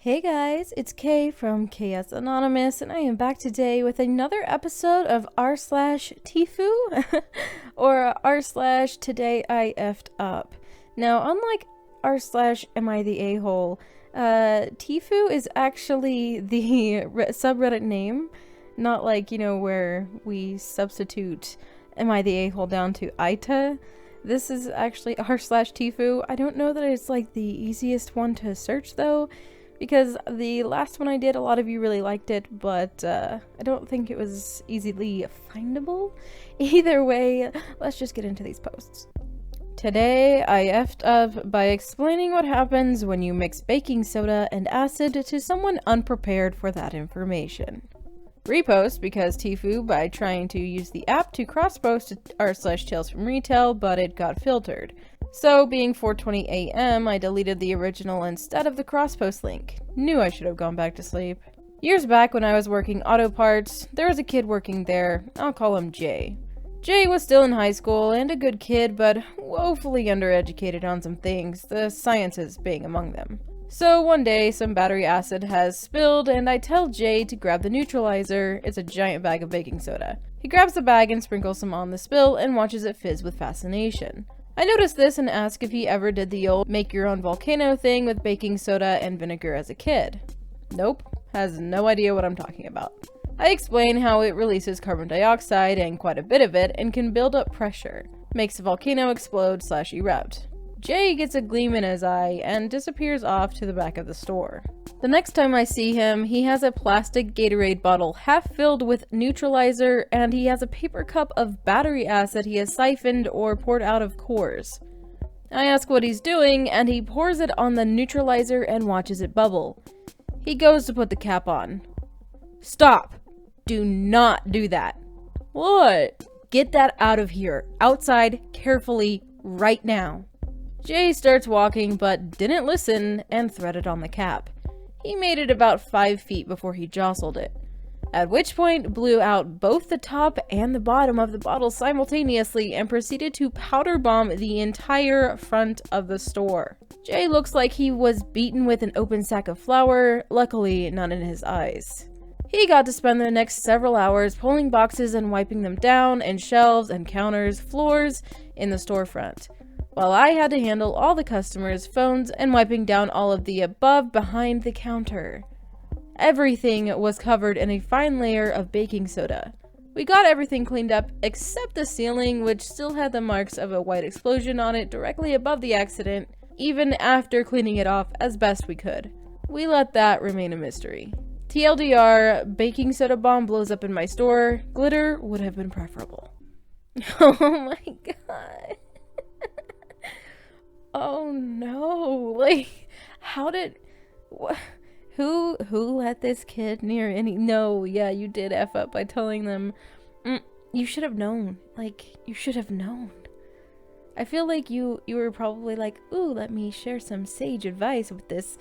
Hey guys, it's Kay from KS Anonymous, and I am back today with another episode of r/TIFU, or r/Today I Effed Up. Now, unlike r/Am I the A-hole, TIFU is actually the subreddit name, not like, where we substitute Am I the A-hole down to ITA. This is actually r/TIFU. I don't know that it's like the easiest one to search though, because the last one I did, a lot of you really liked it, but I don't think it was easily findable. Either way, let's just get into these posts. Today, I effed up by explaining what happens when you mix baking soda and acid to someone unprepared for that information. Repost because TIFU by trying to use the app to cross-post r/Tales from Retail, but it got filtered. So, being 4:20 a.m., I deleted the original instead of the cross-post link. Knew I should have gone back to sleep. Years back when I was working auto parts, there was a kid working there. I'll call him Jay. Jay was still in high school and a good kid, but woefully undereducated on some things, the sciences being among them. So one day, some battery acid has spilled, and I tell Jay to grab the neutralizer. It's a giant bag of baking soda. He grabs the bag and sprinkles some on the spill and watches it fizz with fascination. I noticed this and ask if he ever did the old make-your-own volcano thing with baking soda and vinegar as a kid. Nope, has no idea what I'm talking about. I explain how it releases carbon dioxide and quite a bit of it and can build up pressure. Makes the volcano explode/erupt. Jay gets a gleam in his eye and disappears off to the back of the store. The next time I see him, he has a plastic Gatorade bottle half filled with neutralizer, and he has a paper cup of battery acid he has siphoned or poured out of cores. I ask what he's doing, and he pours it on the neutralizer and watches it bubble. He goes to put the cap on. Stop! Do not do that. What? Get that out of here. Outside, carefully, right now. Jay starts walking but didn't listen and threaded on the cap. He made it about 5 feet before he jostled it, at which point blew out both the top and the bottom of the bottle simultaneously and proceeded to powder bomb the entire front of the store. Jay looks like he was beaten with an open sack of flour, luckily none in his eyes. He got to spend the next several hours pulling boxes and wiping them down and shelves and counters, floors in the storefront, while I had to handle all the customers' phones and wiping down all of the above behind the counter. Everything was covered in a fine layer of baking soda. We got everything cleaned up except the ceiling, which still had the marks of a white explosion on it directly above the accident, even after cleaning it off as best we could. We let that remain a mystery. TLDR, baking soda bomb blows up in my store. Glitter would have been preferable. Oh my god. Oh no, like, how did, who let this kid near any, no, yeah, you did F up by telling them, you should have known, you should have known. I feel like you were probably like, ooh, let me share some sage advice with this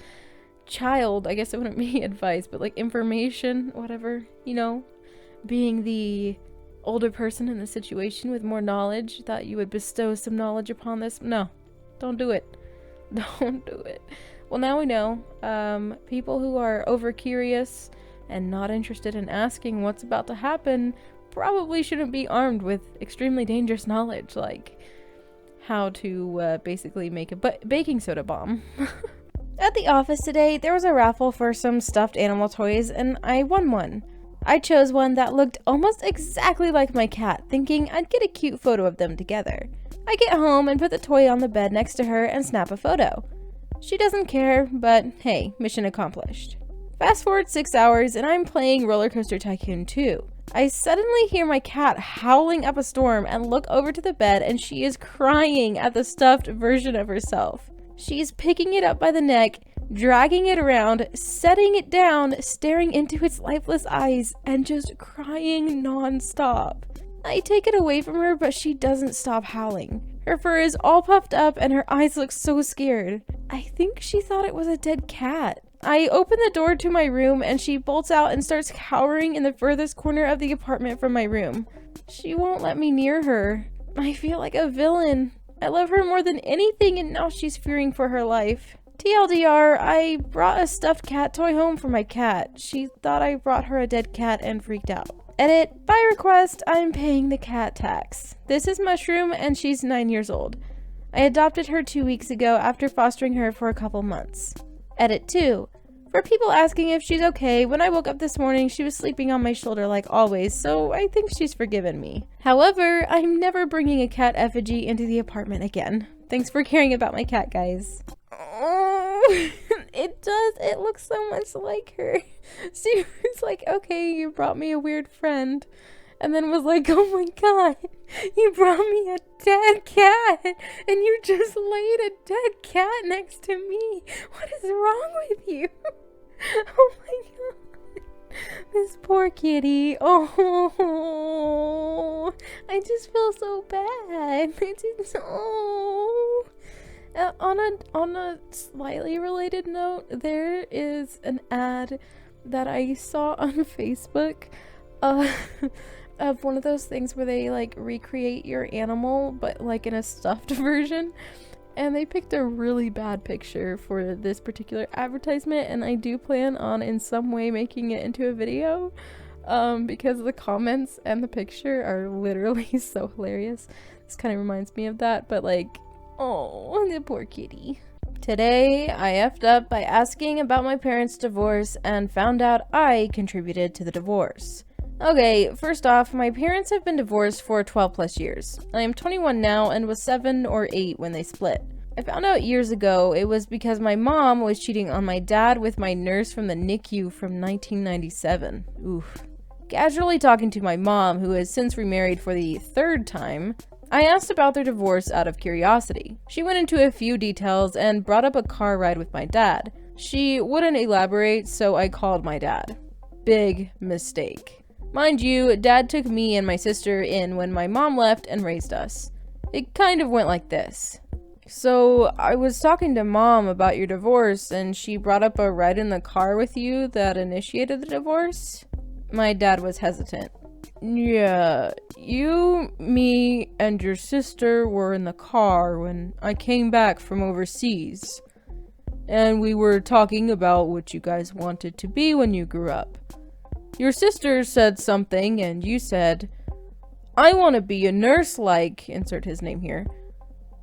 child. I guess it wouldn't be advice, but like information, whatever, being the older person in the situation with more knowledge, thought you would bestow some knowledge upon this. No. Don't do it. Don't do it. Well, now we know. People who are over-curious and not interested in asking what's about to happen probably shouldn't be armed with extremely dangerous knowledge, like how to basically make a baking soda bomb. At the office today, there was a raffle for some stuffed animal toys, and I won one. I chose one that looked almost exactly like my cat, thinking I'd get a cute photo of them together. I get home and put the toy on the bed next to her and snap a photo. She doesn't care, but hey, mission accomplished. Fast forward 6 hours and I'm playing Roller Coaster Tycoon 2. I suddenly hear my cat howling up a storm and look over to the bed, and she is crying at the stuffed version of herself. She's picking it up by the neck, dragging it around, setting it down, staring into its lifeless eyes, and just crying non-stop. I take it away from her, but she doesn't stop howling. Her fur is all puffed up and her eyes look so scared. I think she thought it was a dead cat. I open the door to my room and she bolts out and starts cowering in the furthest corner of the apartment from my room. She won't let me near her. I feel like a villain. I love her more than anything, and now she's fearing for her life. TLDR, I brought a stuffed cat toy home for my cat. She thought I brought her a dead cat and freaked out. Edit, by request, I'm paying the cat tax. This is Mushroom and she's 9 years old. I adopted her 2 weeks ago after fostering her for a couple months. Edit 2. For people asking if she's okay, when I woke up this morning, she was sleeping on my shoulder like always, so I think she's forgiven me. However, I'm never bringing a cat effigy into the apartment again. Thanks for caring about my cat, guys. Oh, it does. It looks so much like her. She was like, okay, you brought me a weird friend. And then was like, oh my god, you brought me a dead cat. And you just laid a dead cat next to me. What is wrong with you? Oh my god. This poor kitty. Oh, I just feel so bad. On a slightly related note, there is an ad that I saw on Facebook of one of those things where they like recreate your animal but like in a stuffed version, and they picked a really bad picture for this particular advertisement, and I do plan on in some way making it into a video because the comments and the picture are literally so hilarious. This kind of reminds me of that, but like, oh, the poor kitty. Today, I effed up by asking about my parents' divorce and found out I contributed to the divorce. Okay, first off, my parents have been divorced for 12 plus years. I am 21 now and was 7 or 8 when they split. I found out years ago it was because my mom was cheating on my dad with my nurse from the NICU from 1997. Oof. Casually talking to my mom, who has since remarried for the 3rd time, I asked about their divorce out of curiosity. She went into a few details and brought up a car ride with my dad. She wouldn't elaborate, so I called my dad. Big mistake. Mind you, Dad took me and my sister in when my mom left and raised us. It kind of went like this. So, I was talking to Mom about your divorce, and she brought up a ride in the car with you that initiated the divorce? My dad was hesitant. Yeah, you, me, and your sister were in the car when I came back from overseas. And we were talking about what you guys wanted to be when you grew up. Your sister said something, and you said, I want to be a nurse like, insert his name here.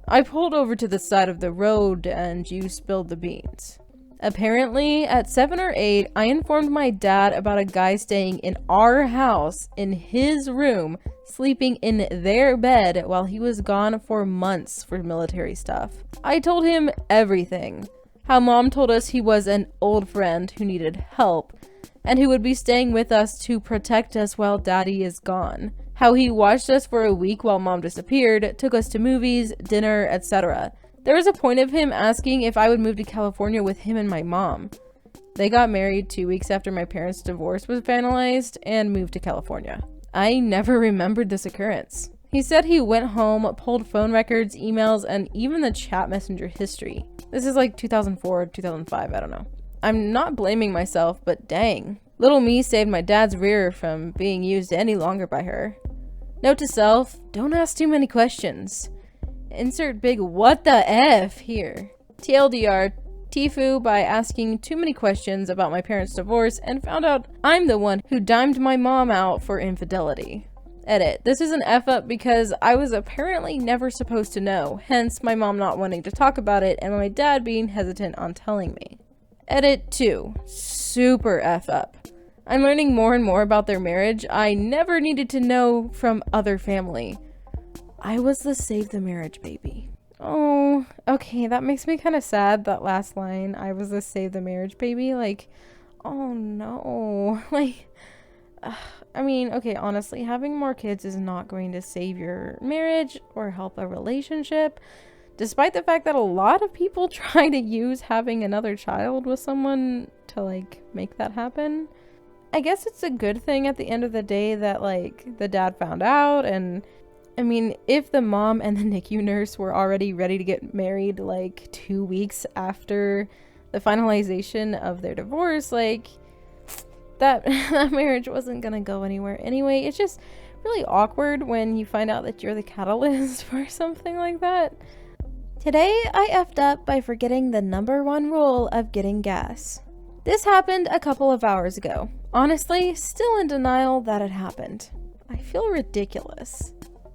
I pulled over to the side of the road, and you spilled the beans. Apparently, at 7 or 8, I informed my dad about a guy staying in our house, in his room, sleeping in their bed while he was gone for months for military stuff. I told him everything. How Mom told us he was an old friend who needed help, and who would be staying with us to protect us while Daddy is gone. How he watched us for a week while Mom disappeared, took us to movies, dinner, etc. There was a point of him asking if I would move to California with him and my mom. They got married 2 weeks after my parents' divorce was finalized and moved to California. I never remembered this occurrence. He said he went home, pulled phone records, emails, and even the chat messenger history. This is like 2004, 2005, I don't know. I'm not blaming myself, but dang. Little me saved my dad's rear from being used any longer by her. Note to self, don't ask too many questions. Insert big what the F here. TLDR, TIFU by asking too many questions about my parents' divorce and found out I'm the one who dimed my mom out for infidelity. Edit. This is an F up because I was apparently never supposed to know, hence my mom not wanting to talk about it and my dad being hesitant on telling me. Edit 2. Super F up. I'm learning more and more about their marriage I never needed to know from other family. I was the save the marriage baby. Oh, okay, that makes me kind of sad, that last line. I was the save the marriage baby. Like, oh no. Like, I mean, okay, honestly, having more kids is not going to save your marriage or help a relationship. Despite the fact that a lot of people try to use having another child with someone to, like, make that happen. I guess it's a good thing at the end of the day that, like, the dad found out, and I mean, if the mom and the NICU nurse were already ready to get married, like, 2 weeks after the finalization of their divorce, like, that marriage wasn't gonna go anywhere anyway. It's just really awkward when you find out that you're the catalyst for something like that. Today, I effed up by forgetting the number one rule of getting gas. This happened a couple of hours ago. Honestly, still in denial that it happened. I feel ridiculous.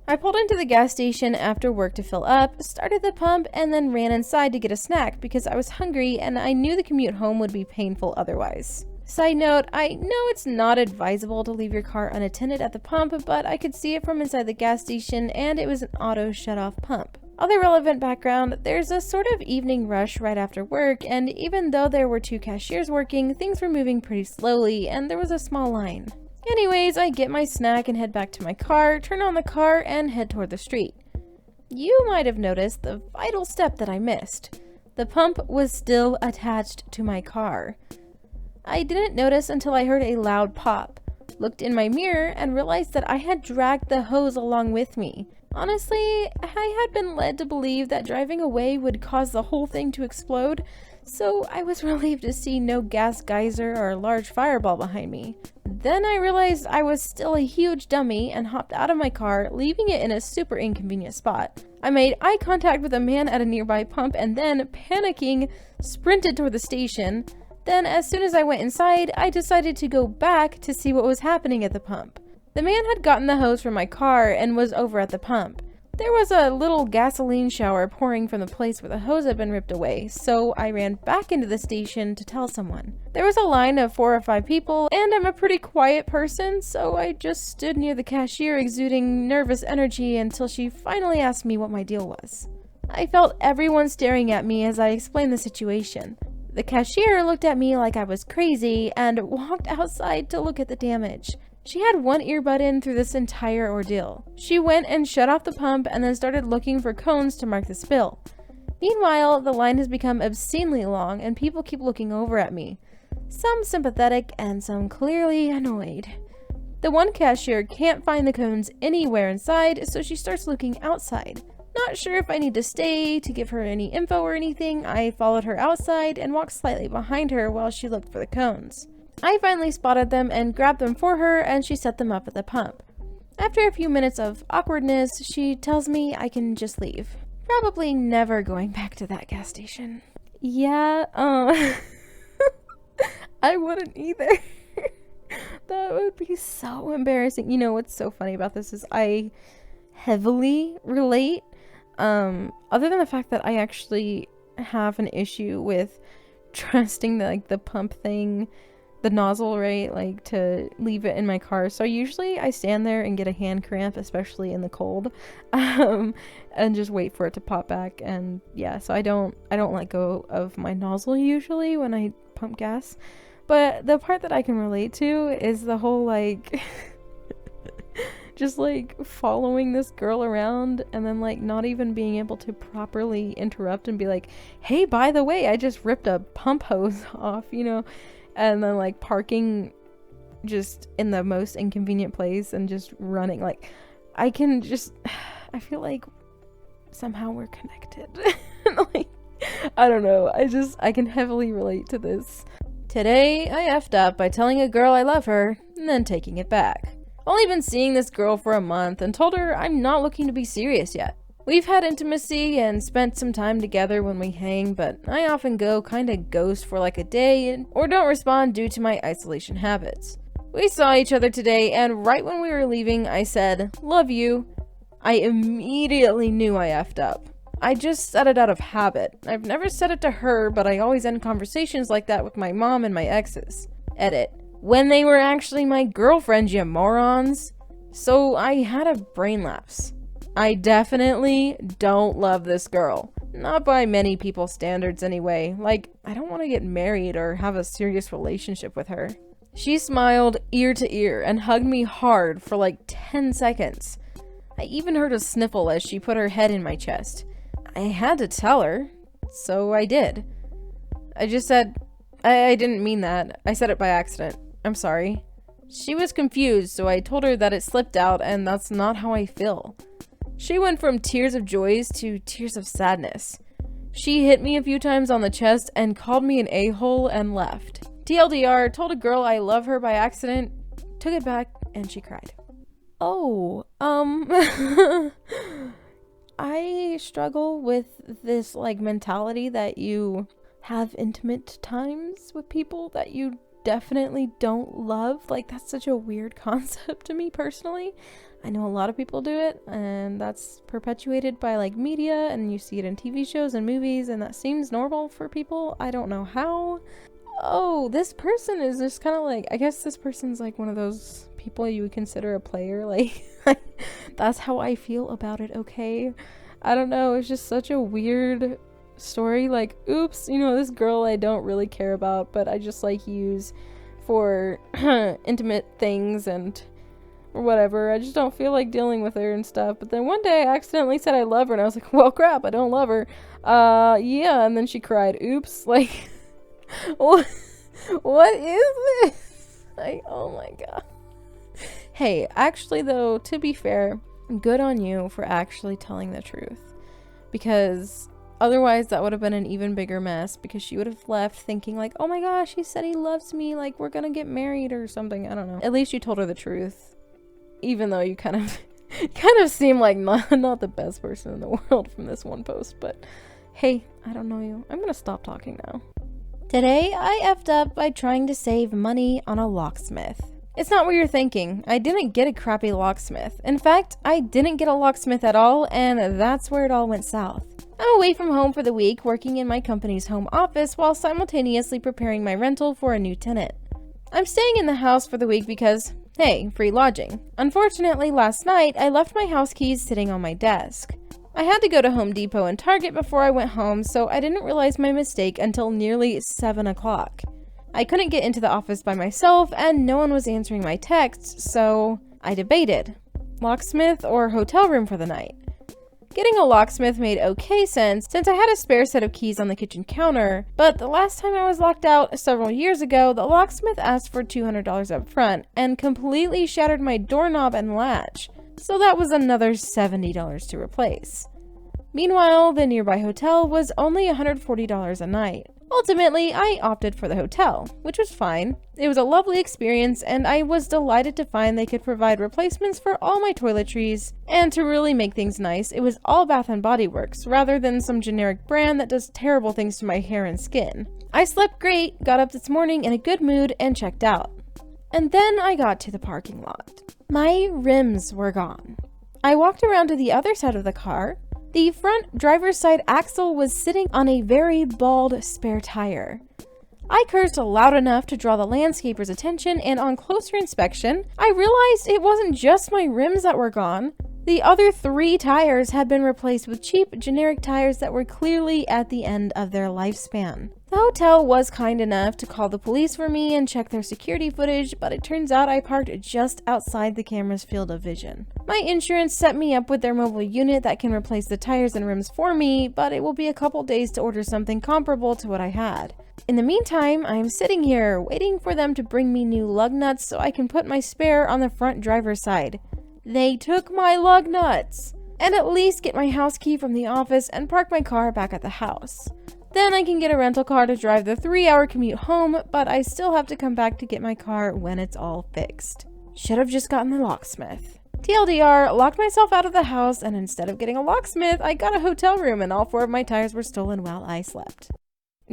I pulled into the gas station after work to fill up, started the pump, and then ran inside to get a snack because I was hungry and I knew the commute home would be painful otherwise. Side note, I know it's not advisable to leave your car unattended at the pump, but I could see it from inside the gas station and it was an auto shut-off pump. Other relevant background, there's a sort of evening rush right after work, and even though there were 2 cashiers working, things were moving pretty slowly and there was a small line. Anyways, I get my snack and head back to my car, turn on the car, and head toward the street. You might have noticed the vital step that I missed. The pump was still attached to my car. I didn't notice until I heard a loud pop, looked in my mirror, and realized that I had dragged the hose along with me. Honestly, I had been led to believe that driving away would cause the whole thing to explode, so I was relieved to see no gas geyser or large fireball behind me. Then I realized I was still a huge dummy and hopped out of my car, leaving it in a super inconvenient spot. I made eye contact with a man at a nearby pump and then, panicking, sprinted toward the station. Then, as soon as I went inside, I decided to go back to see what was happening at the pump. The man had gotten the hose from my car and was over at the pump. There was a little gasoline shower pouring from the place where the hose had been ripped away, so I ran back into the station to tell someone. There was a line of 4 or 5 people, and I'm a pretty quiet person, so I just stood near the cashier exuding nervous energy until she finally asked me what my deal was. I felt everyone staring at me as I explained the situation. The cashier looked at me like I was crazy and walked outside to look at the damage. She had one earbud in through this entire ordeal. She went and shut off the pump and then started looking for cones to mark the spill. Meanwhile, the line has become obscenely long and people keep looking over at me. Some sympathetic and some clearly annoyed. The one cashier can't find the cones anywhere inside, so she starts looking outside. Not sure if I need to stay to give her any info or anything, I followed her outside and walked slightly behind her while she looked for the cones. I finally spotted them and grabbed them for her, and she set them up at the pump. After a few minutes of awkwardness, she tells me I can just leave. Probably never going back to that gas station. Yeah, I wouldn't either. That would be so embarrassing. You know what's so funny about this is I heavily relate. Other than the fact that I actually have an issue with trusting the pump thing, the nozzle, right, like to leave it in my car. So usually I stand there and get a hand cramp, especially in the cold, and just wait for it to pop back. And yeah, so I don't let go of my nozzle usually when I pump gas. But the part that I can relate to is the whole like just like following this girl around and then like not even being able to properly interrupt and be like, hey, by the way, I just ripped a pump hose off, you know, and then like parking just in the most inconvenient place and just running. Like I feel like somehow we're connected. Like I don't know, I can heavily relate to this. Today I effed up by telling a girl I love her and then taking it back. Only been seeing this girl for a month and told her I'm not looking to be serious yet. We've had intimacy and spent some time together when we hang, but I often go kinda ghost for like a day or don't respond due to my isolation habits. We saw each other today and right when we were leaving I said, love you. I immediately knew I effed up. I just said it out of habit. I've never said it to her, but I always end conversations like that with my mom and my exes. Edit. When they were actually my girlfriends, you morons. So I had a brain lapse. I definitely don't love this girl. Not by many people's standards anyway. Like, I don't want to get married or have a serious relationship with her. She smiled ear to ear and hugged me hard for like 10 seconds. I even heard a sniffle as she put her head in my chest. I had to tell her, so I did. I just said, I didn't mean that. I said it by accident. I'm sorry. She was confused, so I told her that it slipped out and that's not how I feel. She went from tears of joy to tears of sadness. She hit me a few times on the chest and called me an a-hole and left. TLDR, told a girl I love her by accident, took it back, and she cried. Oh, I struggle with this like mentality that you have intimate times with people that you definitely don't love. Like, that's such a weird concept to me personally. I know a lot of people do it, and that's perpetuated by like media, and you see it in TV shows and movies, and that seems normal for people. I don't know how. Oh, this person is just kind of like, I guess this person's like one of those people you would consider a player. Like, that's how I feel about it, okay? I don't know, it's just such a weird story. Like, oops, you know, this girl I don't really care about, but I just like use for intimate things and or whatever. I just don't feel like dealing with her and stuff. But then one day I accidentally said I love her, and I was like, well, crap, I don't love her. Yeah, and then she cried. Oops, like, what is this? Like, oh my god. Hey, actually though, to be fair, good on you for actually telling the truth, because otherwise that would have been an even bigger mess, because she would have left thinking like, oh my gosh, he said he loves me, like we're gonna get married or something. I don't know. At least you told her the truth, even though you kind of seem like not the best person in the world from this one post. But hey, I don't know you. I'm gonna stop talking now. Today I effed up by trying to save money on a locksmith. It's not what you're thinking. I didn't get a crappy locksmith. In fact, I didn't get a locksmith at all, and that's where it all went south. I'm away from home for the week, working in my company's home office while simultaneously preparing my rental for a new tenant. I'm staying in the house for the week because, hey, free lodging. Unfortunately, last night, I left my house keys sitting on my desk. I had to go to Home Depot and Target before I went home, so I didn't realize my mistake until nearly 7 o'clock. I couldn't get into the office by myself, and no one was answering my texts, so I debated. Locksmith or hotel room for the night? Getting a locksmith made okay sense since I had a spare set of keys on the kitchen counter, but the last time I was locked out several years ago, the locksmith asked for $200 up front and completely shattered my doorknob and latch, so that was another $70 to replace. Meanwhile, the nearby hotel was only $140 a night. Ultimately, I opted for the hotel, which was fine. It was a lovely experience, and I was delighted to find they could provide replacements for all my toiletries, and to really make things nice, it was all Bath & Body Works, rather than some generic brand that does terrible things to my hair and skin. I slept great, got up this morning in a good mood, and checked out. And then I got to the parking lot. My rims were gone. I walked around to the other side of the car. The front driver's side axle was sitting on a very bald spare tire. I cursed loud enough to draw the landscaper's attention, and on closer inspection, I realized it wasn't just my rims that were gone. The other 3 tires had been replaced with cheap, generic tires that were clearly at the end of their lifespan. The hotel was kind enough to call the police for me and check their security footage, but it turns out I parked just outside the camera's field of vision. My insurance set me up with their mobile unit that can replace the tires and rims for me, but it will be a couple days to order something comparable to what I had. In the meantime, I'm sitting here waiting for them to bring me new lug nuts so I can put my spare on the front driver's side. They took my lug nuts! And at least get my house key from the office and park my car back at the house. Then I can get a rental car to drive the 3-hour commute home, but I still have to come back to get my car when it's all fixed. Should have just gotten the locksmith. TLDR, locked myself out of the house, and instead of getting a locksmith, I got a hotel room and all 4 of my tires were stolen while I slept.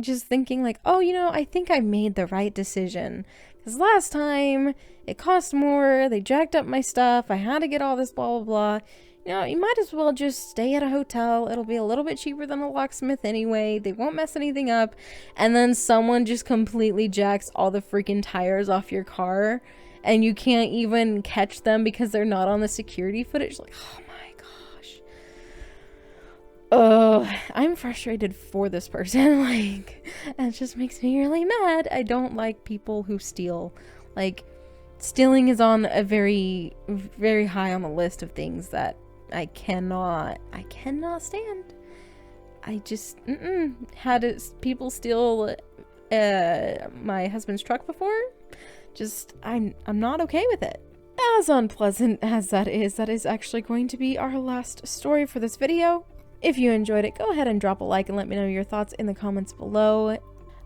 Just thinking like, oh, you know, I think I made the right decision. Because last time, it cost more, they jacked up my stuff, I had to get all this blah blah blah. You know, you might as well just stay at a hotel. It'll be a little bit cheaper than a locksmith anyway. They won't mess anything up. And then someone just completely jacks all the freaking tires off your car, and you can't even catch them because they're not on the security footage. Like, oh my gosh. Oh, I'm frustrated for this person. Like, it just makes me really mad. I don't like people who steal. Like, stealing is on a very, very high on the list of things that I cannot stand. I just, had people steal my husband's truck before. Just, I'm not okay with it. As unpleasant as that is actually going to be our last story for this video. If you enjoyed it, go ahead and drop a like and let me know your thoughts in the comments below.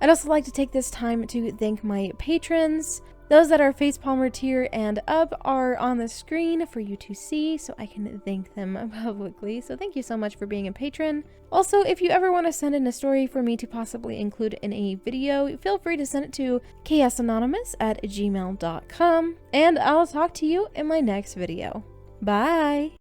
I'd also like to take this time to thank my patrons. Those that are facepalmer tier and up are on the screen for you to see, so I can thank them publicly. So thank you so much for being a patron. Also, if you ever want to send in a story for me to possibly include in a video, feel free to send it to chaosanonymous@gmail.com, and I'll talk to you in my next video. Bye!